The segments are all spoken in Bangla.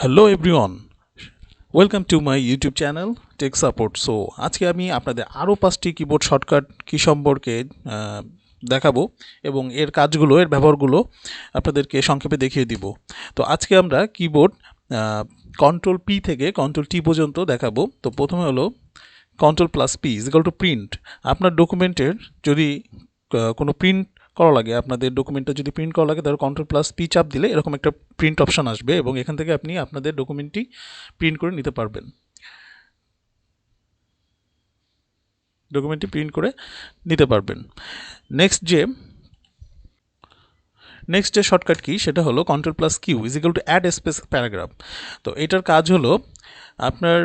Hello everyone, welcome to my YouTube channel take support. So আজকে আমি আপনাদের আরও 5টি কিবোর্ড শর্টকাট কি সম্পর্কে দেখাবো এবং এর কাজগুলো, এর ব্যবহারগুলো আপনাদেরকে সংক্ষেপে দেখিয়ে দিব। তো আজকে আমরা কিবোর্ড কন্ট্রোল পি থেকে কন্ট্রোল টি পর্যন্ত দেখাবো। তো প্রথমে হলো control plus P is equal two print. আপনার ডকুমেন্টের যদি কোনো প্রিন্ট করা লাগে, আপনাদের ডকুমেন্টটা যদি প্রিন্ট করা লাগে, তাহলে কন্ট্রোল প্লাস পি চাপ দিলে এরকম একটা প্রিন্ট অপশান আসবে এবং এখান থেকে আপনি আপনাদের ডকুমেন্টটি প্রিন্ট করে নিতে পারবেন। ডকুমেন্টটি প্রিন্ট করে নিতে পারবেন। নেক্সট যে শর্টকাট কি সেটা হলো control plus Q is equal to add space paragraph. তো এটার কাজ হলো আপনার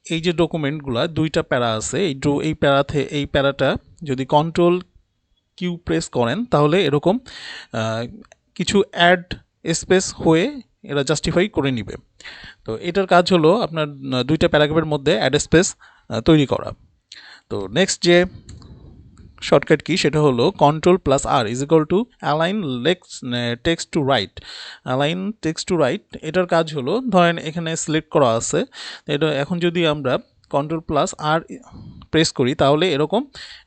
এই যে ডকুমেন্টগুলা দুইটা প্যারা আছে, এই প্যারাটা যদি কন্ট্রোল কিউ প্রেস করেন তাহলে এরকম কিছু অ্যাড স্পেস হয়ে এরা জাস্টিফাই করে নিবে। তো এটার কাজ হলো আপনার দুইটা প্যারাগ্রাফের মধ্যে অ্যাড স্পেস তৈরি করা। তো নেক্সট যে শর্টকাট কি সেটা হলো control plus R is equal to align text to right. Align text to right এটার কাজ হলো, ধরেন এখানে সিলেক্ট করা আছে, এটা এখন যদি আমরা কন্ট্রোল প্লাস আর প্রেস করি তাহলে এরকম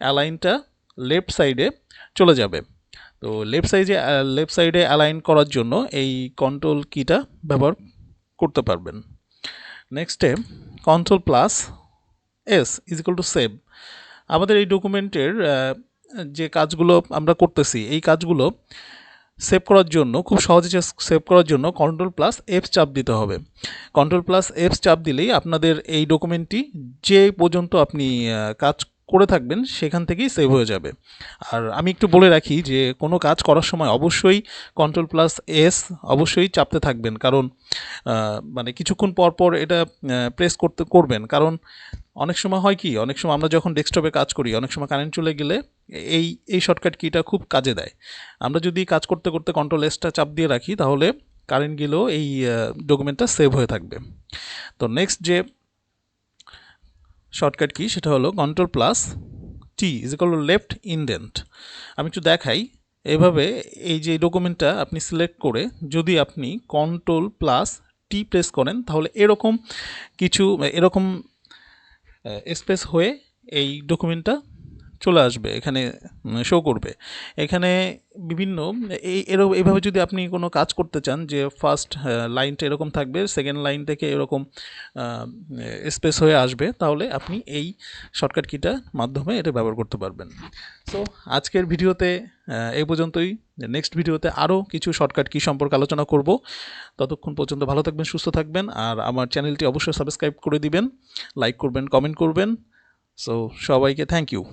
অ্যালাইনটা লেফট সাইডে চলে যাবে। তো লেফট সাইডে অ্যালাইন করার জন্য এই কন্ট্রোল কিটা ব্যবহার করতে পারবেন। নেক্সটে control plus S is equal to save. আমাদের এই ডকুমেন্টের যে কাজগুলো আমরা করতেছি, এই কাজগুলো সেভ করার জন্য, খুব সহজে সেভ করার জন্য কন্ট্রোল প্লাস এফ চাপ দিতে হবে। কন্ট্রোল প্লাস এফ চাপ দিলেই আপনাদের এই ডকুমেন্টটি যে পর্যন্ত আপনি কাজ করে থাকবেন সেখান থেকেই সেভ হয়ে যাবে। আর আমি একটু বলে রাখি যে কোনো কাজ করার সময় অবশ্যই কন্ট্রোল প্লাস এস অবশ্যই চাপতে থাকবেন, কারণ মানে কিছুক্ষণ পর পর এটা প্রেস করবেন, কারণ অনেক সময় হয় কি, অনেক সময় আমরা যখন ডেস্কটপে কাজ করি অনেক সময় কারেন্ট চলে গেলে এই শর্টকাট কিটা খুব কাজে দেয়। আমরা যদি কাজ করতে করতে কন্ট্রোল এসটা চাপ দিয়ে রাখি তাহলে কারেন্ট গেলেও এই ডকুমেন্টটা সেভ হয়ে থাকবে। তো নেক্সট যে শর্টকাট কি সেটা হলো control plus T is equal to left indent. আমি একটু দেখাই। এভাবে এই যে ডকুমেন্টটা আপনি সিলেক্ট করে যদি আপনি কন্ট্রোল প্লাস টি প্রেস করেন তাহলে এরকম স্পেস হয়ে এই ডকুমেন্টটা চলে আসবে, এখানে শো করবে। এখানে বিভিন্ন এইভাবে যদি আপনি কোনো কাজ করতে চান, যে ফার্স্ট লাইনটা এরকম থাকবে, সেকেন্ড লাইন থেকে এরকম স্পেস হয়ে আসবে, তাহলে আপনি এই শর্টকাট কিটার মাধ্যমে এটা ব্যবহার করতে পারবেন। সো আজকের ভিডিওতে এই পর্যন্তই। নেক্সট ভিডিওতে আরও কিছু শর্টকাট কি সম্পর্কে আলোচনা করব। ততক্ষণ পর্যন্ত ভালো থাকবেন, সুস্থ থাকবেন, আর আমার চ্যানেলটি অবশ্যই সাবস্ক্রাইব করে দিবেন, লাইক করবেন, কমেন্ট করবেন। সো সবাইকে থ্যাংক ইউ।